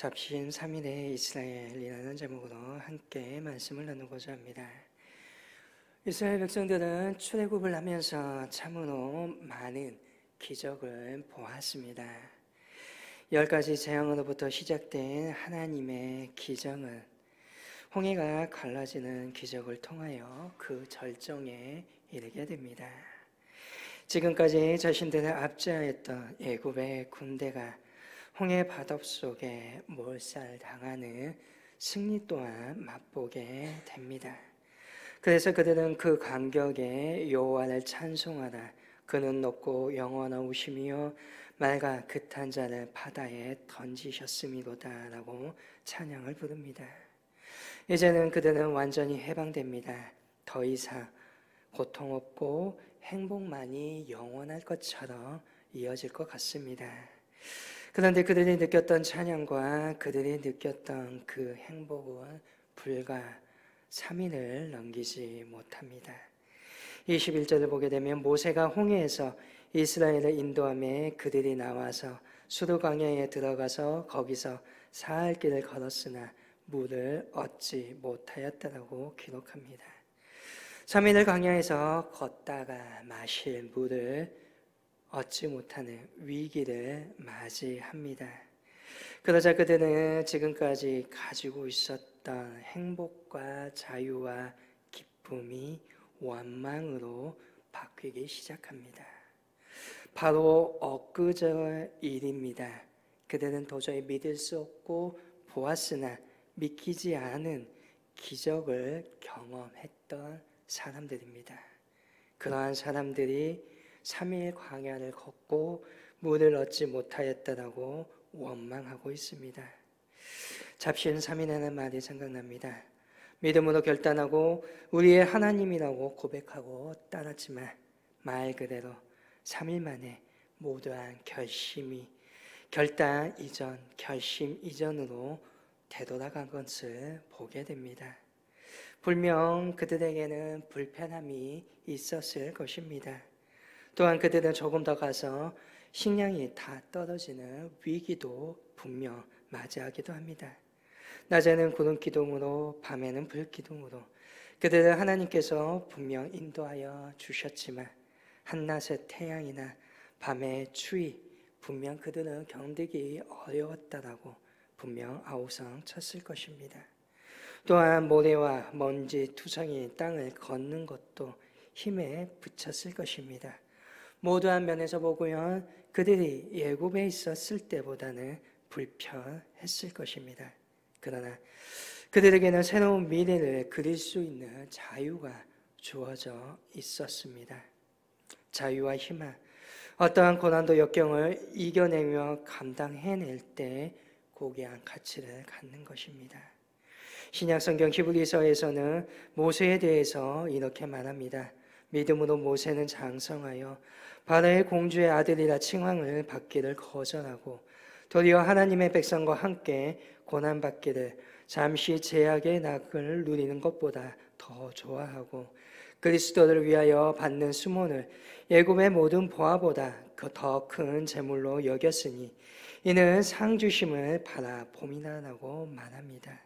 잡신 3일의 이스라엘이라는 제목으로 함께 말씀을 나누고자 합니다. 이스라엘 백성들은 출애굽을 하면서 참으로 많은 기적을 보았습니다. 10가지 재앙으로부터 시작된 하나님의 기적은 홍해가 갈라지는 기적을 통하여 그 절정에 이르게 됩니다. 지금까지 자신들을 압제하였던 애굽의 군대가 홍해 바닷 속에 몰살당하는 승리 또한 맛보게 됩니다. 그래서 그들은 그 간격에 여호와를 찬송하라. 그는 높고 영원하우시며 맑아 극한 자를 바다에 던지셨음이로다 라고 찬양을 부릅니다. 이제는 그들은 완전히 해방됩니다. 더 이상 고통 없고 행복만이 영원할 것처럼 이어질 것 같습니다. 그런데 그들이 느꼈던 찬양과 그들이 느꼈던 그 행복은 불과 3일을 넘기지 못합니다. 21절을 보게 되면 모세가 홍해에서 이스라엘을 인도하며 그들이 나와서 수르 광야에 들어가서 거기서 사흘 길을 걸었으나 물을 얻지 못하였다라고 기록합니다. 3일을 광야에서 걷다가 마실 물을 얻지 못하는 위기를 맞이합니다. 그러자 그들은 지금까지 가지고 있었던 행복과 자유와 기쁨이 원망으로 바뀌기 시작합니다. 바로 엊그저 일입니다. 그들은 도저히 믿을 수 없고 보았으나 믿기지 않은 기적을 경험했던 사람들입니다. 그러한 사람들이 3일 광야를 걷고 물을 얻지 못하였다라고 원망하고 있습니다. 잡신 3일이라는 말이 생각납니다. 믿음으로 결단하고 우리의 하나님이라고 고백하고 따랐지만 말 그대로 3일 만에 모두한 결단 이전으로 되돌아간 것을 보게 됩니다. 분명 그들에게는 불편함이 있었을 것입니다. 또한 그들은 조금 더 가서 식량이 다 떨어지는 위기도 분명 맞이하기도 합니다. 낮에는 구름 기둥으로 밤에는 불 기둥으로 그들을 하나님께서 분명 인도하여 주셨지만 한낮의 태양이나 밤의 추위 분명 그들은 견디기 어려웠다라고 분명 아우성 쳤을 것입니다. 또한 모래와 먼지 투성이 땅을 걷는 것도 힘에 부쳤을 것입니다. 모두한 면에서 보면 그들이 애굽에 있었을 때보다는 불편했을 것입니다. 그러나 그들에게는 새로운 미래를 그릴 수 있는 자유가 주어져 있었습니다. 자유와 희망, 어떠한 고난도 역경을 이겨내며 감당해낼 때 고귀한 가치를 갖는 것입니다. 신약 성경 히브리서에서는 모세에 대해서 이렇게 말합니다. 믿음으로 모세는 장성하여 바로의 공주의 아들이라 칭함을 받기를 거절하고 도리어 하나님의 백성과 함께 고난받기를 잠시 제약의 낙을 누리는 것보다 더 좋아하고 그리스도를 위하여 받는 수모를 애굽의 모든 보화보다 더 큰 재물로 여겼으니 이는 상 주심을 바라봄이라고 말합니다.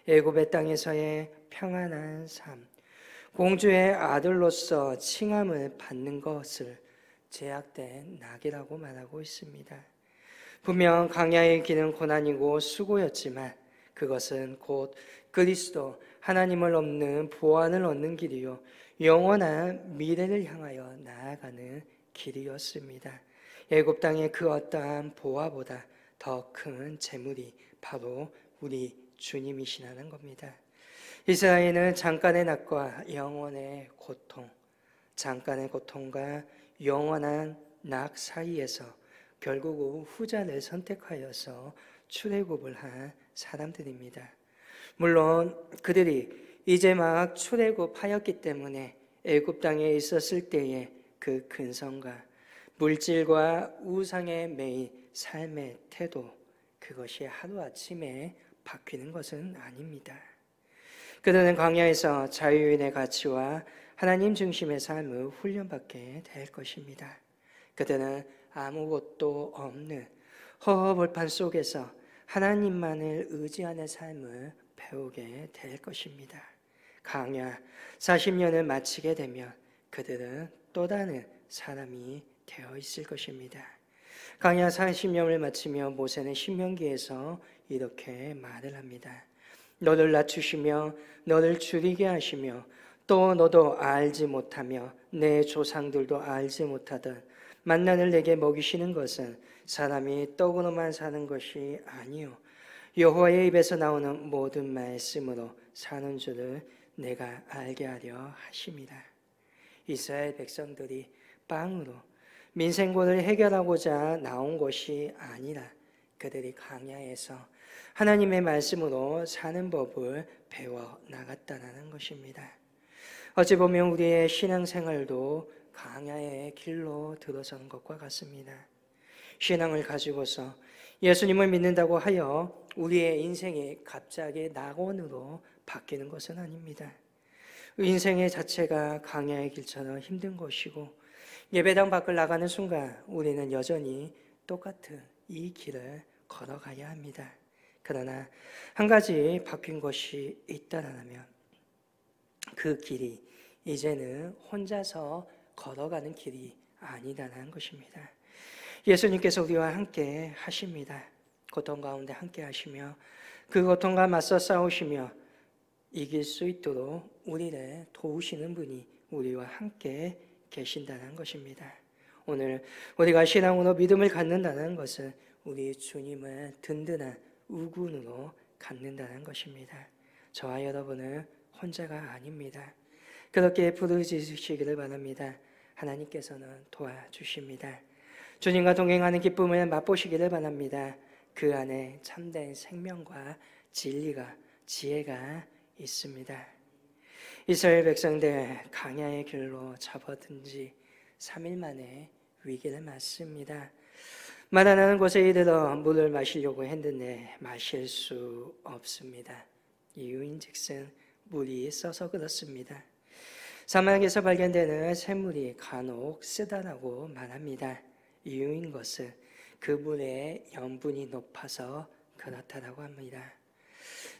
애굽의 땅에서의 평안한 삶, 공주의 아들로서 칭함을 받는 것을 제약된 낙이라고 말하고 있습니다. 분명 광야의 길은 고난이고 수고였지만 그것은 곧 그리스도 하나님을 얻는 보안을 얻는 길이요 영원한 미래를 향하여 나아가는 길이었습니다. 애굽 땅의 그 어떠한 보화보다 더 큰 재물이 바로 우리 주님이시라는 겁니다. 이스라엘은 잠깐의 낙과 영원의 고통, 잠깐의 고통과 영원한 낙 사이에서 결국 후자를 선택하여서 출애굽을 한 사람들입니다. 물론 그들이 이제 막 출애굽하였기 때문에 애굽 땅에 있었을 때의 그 근성과 물질과 우상에 매인 삶의 태도, 그것이 하루아침에 바뀌는 것은 아닙니다. 그들은 광야에서 자유인의 가치와 하나님 중심의 삶을 훈련받게 될 것입니다. 그들은 아무것도 없는 허허벌판 속에서 하나님만을 의지하는 삶을 배우게 될 것입니다. 강야 40년을 마치게 되면 그들은 또 다른 사람이 되어 있을 것입니다. 강야 40년을 마치며 모세는 신명기에서 이렇게 말을 합니다. 너를 낮추시며 너를 줄이게 하시며 또 너도 알지 못하며 내 조상들도 알지 못하던 만나를 내게 먹이시는 것은 사람이 떡으로만 사는 것이 아니요 여호와의 입에서 나오는 모든 말씀으로 사는 줄을 내가 알게 하려 하심이라. 이스라엘 백성들이 빵으로 민생고를 해결하고자 나온 것이 아니라 그들이 광야에서 하나님의 말씀으로 사는 법을 배워 나갔다는 것입니다. 어찌 보면 우리의 신앙생활도 광야의 길로 들어선 것과 같습니다. 신앙을 가지고서 예수님을 믿는다고 하여 우리의 인생이 갑자기 낙원으로 바뀌는 것은 아닙니다. 인생의 자체가 광야의 길처럼 힘든 것이고 예배당 밖을 나가는 순간 우리는 여전히 똑같은 이 길을 걸어가야 합니다. 그러나 한 가지 바뀐 것이 있다라면 그 길이 이제는 혼자서 걸어가는 길이 아니다라는 것입니다. 예수님께서 우리와 함께 하십니다. 고통 가운데 함께 하시며 그 고통과 맞서 싸우시며 이길 수 있도록 우리를 도우시는 분이 우리와 함께 계신다는 것입니다. 오늘 우리가 신앙으로 믿음을 갖는다는 것은 우리 주님을 든든한 우군으로 갖는다는 것입니다. 저와 여러분은 혼자가 아닙니다. 그렇게 부르짖으시기를 바랍니다. 하나님께서는 도와주십니다. 주님과 동행하는 기쁨을 맛보시기를 바랍니다. 그 안에 참된 생명과 진리가 지혜가 있습니다. 이스라엘 백성들 광야의 길로 접어든 지 3일 만에 위기를 맞습니다. 마다나는 곳에 이르러 물을 마시려고 했는데 마실 수 없습니다. 이유인즉슨 물이 써서 그렇습니다. 사막에서 발견되는 샘물이 간혹 쓰다라고 말합니다. 이유인 것은 그 물의 염분이 높아서 그렇다라고 합니다.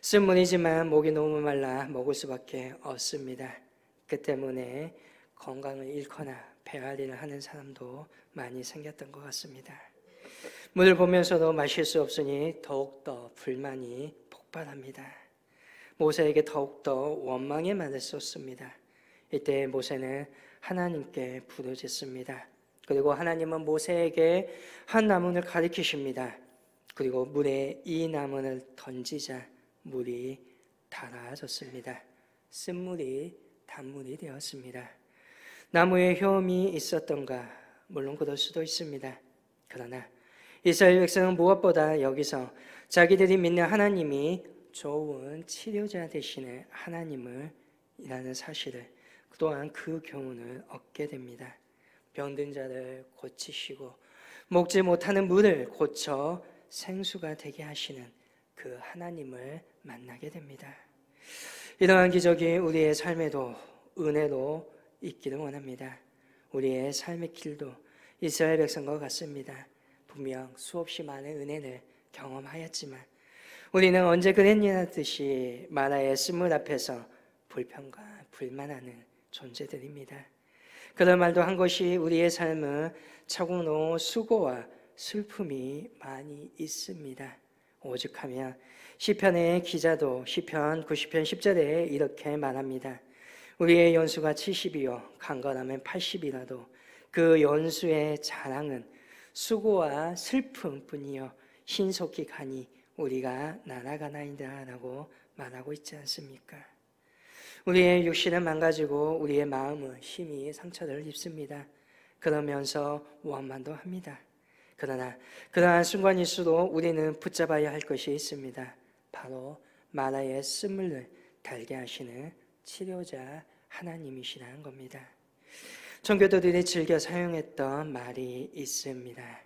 쓴 물이지만 목이 너무 말라 먹을 수밖에 없습니다. 그 때문에 건강을 잃거나 배앓이를 하는 사람도 많이 생겼던 것 같습니다. 물을 보면서도 마실 수 없으니 더욱더 불만이 폭발합니다. 모세에게 더욱더 원망의 말을 쏟습니다. 이때 모세는 하나님께 부르짖습니다. 그리고 하나님은 모세에게 한 나무를 가리키십니다. 그리고 물에 이 나무를 던지자 물이 달아졌습니다. 쓴물이 단물이 되었습니다. 나무에 효험이 있었던가? 물론 그럴 수도 있습니다. 그러나 이스라엘 백성은 무엇보다 여기서 자기들이 믿는 하나님이 좋은 치료자 되시는 하나님을 이라는 사실을 또한 그 교훈을 얻게 됩니다. 병든 자를 고치시고 먹지 못하는 물을 고쳐 생수가 되게 하시는 그 하나님을 만나게 됩니다. 이러한 기적이 우리의 삶에도 은혜로 있기를 원합니다. 우리의 삶의 길도 이스라엘 백성과 같습니다. 분명 수없이 많은 은혜를 경험하였지만 우리는 언제 그랬냐 듯이 마라의 쓴물 앞에서 불평과 불만하는 존재들입니다. 그런 말도 한 것이 우리의 삶은 차고로 수고와 슬픔이 많이 있습니다. 오죽하면 시편의 기자도 시편 90편 10절에 이렇게 말합니다. 우리의 연수가 70이요 강건하면 80이라도 그 연수의 자랑은 수고와 슬픔뿐이요 신속히 가니 우리가 날아가나이다 라고 말하고 있지 않습니까? 우리의 육신은 망가지고 우리의 마음은 심히 상처를 입습니다. 그러면서 원만도 합니다. 그러나 그러한 순간일수록 우리는 붙잡아야 할 것이 있습니다. 바로 마라의 쓴물을 달게 하시는 치료자 하나님이시라는 겁니다. 청교도들이 즐겨 사용했던 말이 있습니다.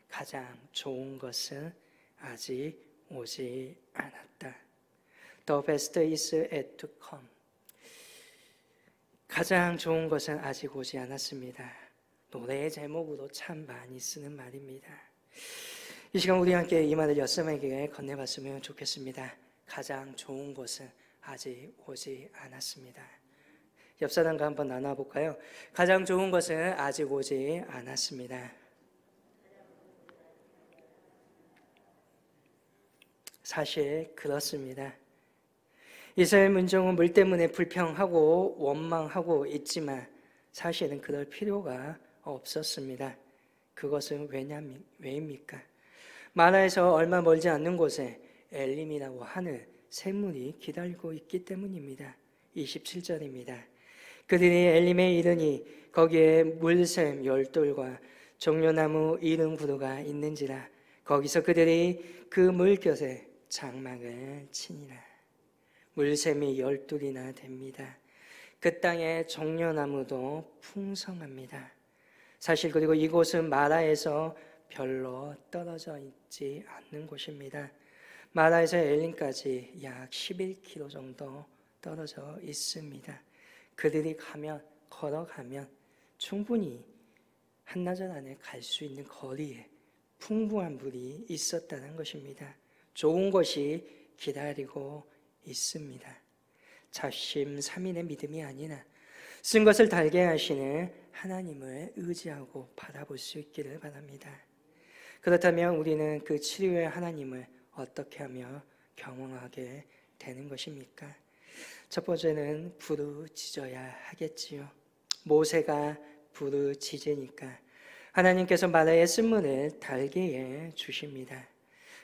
가장 좋은 것은 아직 오지 않았다. The best is yet to come. 가장 좋은 것은 아직 오지 않았습니다. 노래의 제목으로 참 많이 쓰는 말입니다. 이 시간 우리 함께 이 말을 엿사람에게 건네봤으면 좋겠습니다. 가장 좋은 것은 아직 오지 않았습니다. 옆 사람과 한번 나눠볼까요? 가장 좋은 것은 아직 오지 않았습니다. 사실 그렇습니다. 이스라엘 문종은 물 때문에 불평하고 원망하고 있지만 사실은 그럴 필요가 없었습니다. 그것은 왜입니까? 마라에서 얼마 멀지 않는 곳에 엘림이라고 하는 샘물이 기다리고 있기 때문입니다. 27절입니다. 그들이 엘림에 이르니 거기에 물샘 열돌과 종려나무 이른 구루가 있는지라 거기서 그들이 그 물곁에 장막을 치니라. 물샘이 12이나 됩니다. 그 땅의 종려나무도 풍성합니다. 사실 그리고 이곳은 마라에서 별로 떨어져 있지 않는 곳입니다. 마라에서 엘림까지 약 11km 정도 떨어져 있습니다. 그들이 걸어가면 충분히 한나절 안에 갈 수 있는 거리에 풍부한 물이 있었다는 것입니다. 좋은 것이 기다리고 있습니다. 작심삼일의 믿음이 아니라 쓴 것을 달게 하시는 하나님을 의지하고 바라볼 수 있기를 바랍니다. 그렇다면 우리는 그 치료의 하나님을 어떻게 하며 경험하게 되는 것입니까? 첫 번째는 부르짖어야 하겠지요. 모세가 부르짖으니까 하나님께서 마라의 쓴물을 달게 해 주십니다.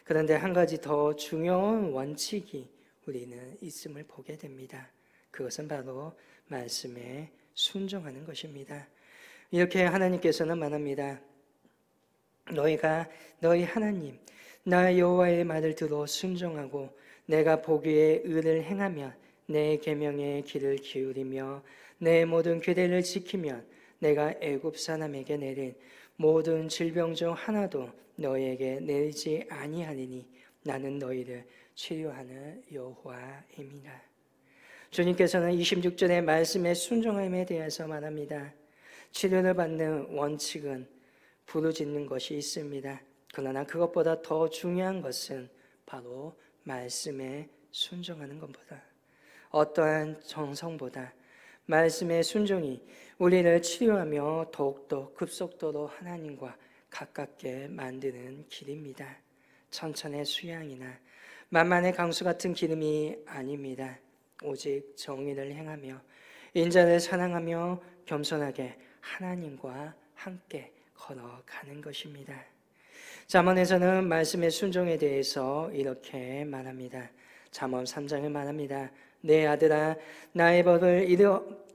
그런데 한 가지 더 중요한 원칙이 우리는 있음을 보게 됩니다. 그것은 바로 말씀에 순종하는 것입니다. 이렇게 하나님께서는 말합니다. 너희가 너희 하나님 나 여호와의 말을 들어 순종하고 내가 보기에 의를 행하면 내 계명의 귀를 기울이며 내 모든 규례를 지키면 내가 애굽 사람에게 내린 모든 질병 중 하나도 너희에게 내리지 아니하리니 나는 너희를 치료하는 여호와임이라. 주님께서는 26절의 말씀에 순종함에 대해서 말합니다. 치료를 받는 원칙은 부르짖는 것이 있습니다. 그러나 그것보다 더 중요한 것은 바로 말씀에 순종하는 것보다 어떠한 정성보다 말씀의 순종이 우리를 치료하며 더욱더 급속도로 하나님과 가깝게 만드는 길입니다. 천천의 수양이나 만만의 강수 같은 기름이 아닙니다. 오직 정의를 행하며 인자를 사랑하며 겸손하게 하나님과 함께 걸어가는 것입니다. 잠언에서는 말씀의 순종에 대해서 이렇게 말합니다. 잠언 3장을 말합니다. 내 아들아 나의 법을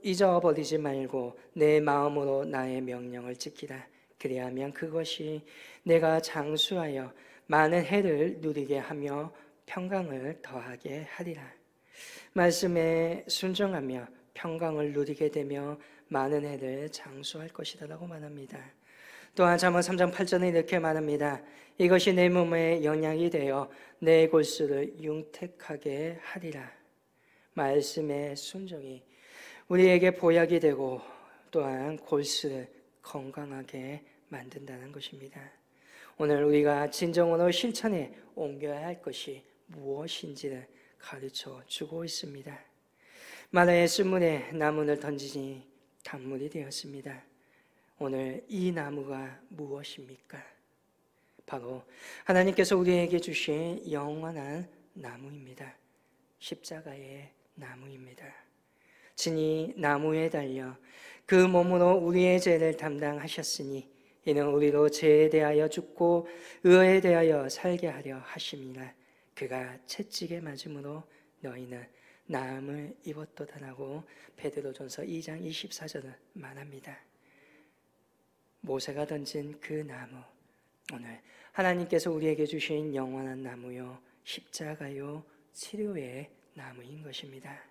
잊어버리지 말고 내 마음으로 나의 명령을 지키라. 그리하면 그것이 내가 장수하여 많은 해를 누리게 하며 평강을 더하게 하리라. 말씀에 순종하며 평강을 누리게 되며 많은 해를 장수할 것이라고 말합니다. 또한 잠언 3장 8절에 이렇게 말합니다. 이것이 내 몸에 영양이 되어 내 골수를 융택하게 하리라. 말씀의 순종이 우리에게 보약이 되고 또한 골수를 건강하게 만든다는 것입니다. 오늘 우리가 진정으로 실천에 옮겨야 할 것이 무엇인지를 가르쳐 주고 있습니다. 마라의 쓴물에 나무를 던지니 단물이 되었습니다. 오늘 이 나무가 무엇입니까? 바로 하나님께서 우리에게 주신 영원한 나무입니다. 십자가의 나무입니다. 진이 나무에 달려 그 몸으로 우리의 죄를 담당하셨으니 이는 우리로 죄에 대하여 죽고 의에 대하여 살게 하려 하심이라. 그가 채찍에 맞음으로 너희는 나음을 입었도다라고 베드로전서 2장 24절을 말합니다. 모세가 던진 그 나무, 오늘 하나님께서 우리에게 주신 영원한 나무요 십자가요 치료의 나무인 것입니다.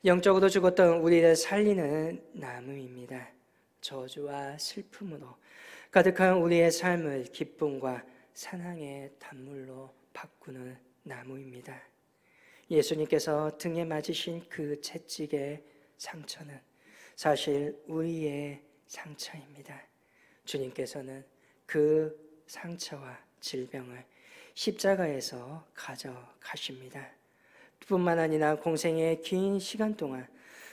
영적으로 죽었던 우리를 살리는 나무입니다. 저주와 슬픔으로 가득한 우리의 삶을 기쁨과 사랑의 단물로 바꾸는 나무입니다. 예수님께서 등에 맞으신 그 채찍의 상처는 사실 우리의 상처입니다. 주님께서는 그 상처와 질병을 십자가에서 가져가십니다. 뿐만 아니라 공생의 긴 시간 동안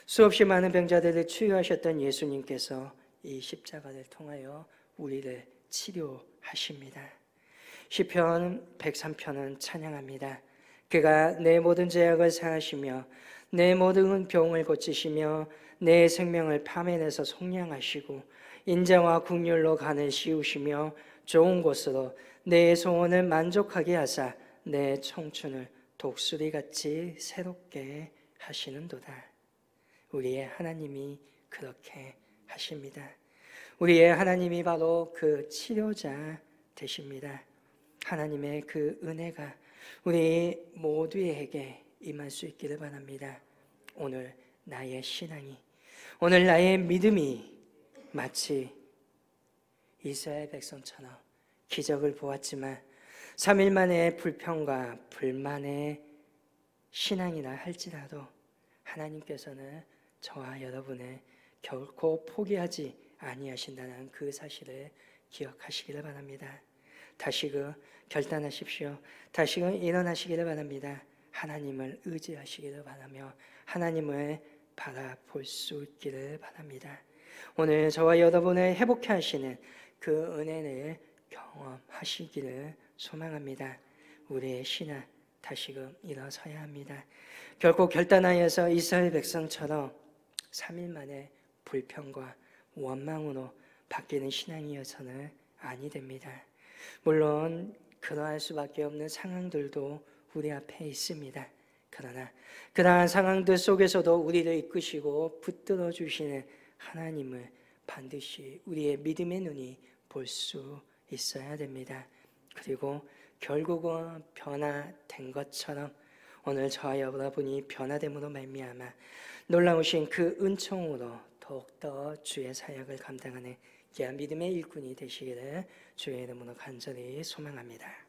수없이 많은 병자들을 치유하셨던 예수님께서 이 십자가를 통하여 우리를 치료하십니다. 시편 103편은 찬양합니다. 그가 내 모든 죄악을 사하시며 내 모든 병을 고치시며 내 생명을 파멸해서 속량하시고 인자와 국률로 간을 씌우시며 좋은 곳으로 내 소원을 만족하게 하사 내 청춘을 독수리같이 새롭게 하시는도다. 우리의 하나님이 그렇게 하십니다. 우리의 하나님이 바로 그 치료자 되십니다. 하나님의 그 은혜가 우리 모두에게 임할 수 있기를 바랍니다. 오늘 나의 신앙이, 오늘 나의 믿음이 마치 이스라엘 백성처럼 기적을 보았지만 3일 만에 불평과 불만의 신앙이라 할지라도 하나님께서는 저와 여러분을 결코 포기하지 아니하신다는 그 사실을 기억하시기를 바랍니다. 다시금 결단하십시오. 다시금 일어나시기를 바랍니다. 하나님을 의지하시기를 바라며 하나님을 바라볼 수 있기를 바랍니다. 오늘 저와 여러분을 회복케 하시는 그 은혜를 경험하시기를 소망합니다. 우리의 신앙 다시금 일어서야 합니다. 결코 결단하여서 이스라엘 백성처럼 3일 만에 불평과 원망으로 바뀌는 신앙이어서는 아니 됩니다. 물론 그러할 수밖에 없는 상황들도 우리 앞에 있습니다. 그러나 그러한 상황들 속에서도 우리를 이끄시고 붙들어 주시는 하나님을 반드시 우리의 믿음의 눈이 볼 수 있어야 됩니다. 그리고 결국은 변화된 것처럼 오늘 저와 여러분이 변화됨으로 말미암아 놀라우신 그 은총으로 더욱더 주의 사역을 감당하는 귀한 믿음의 일꾼이 되시기를 주의 이름으로 간절히 소망합니다.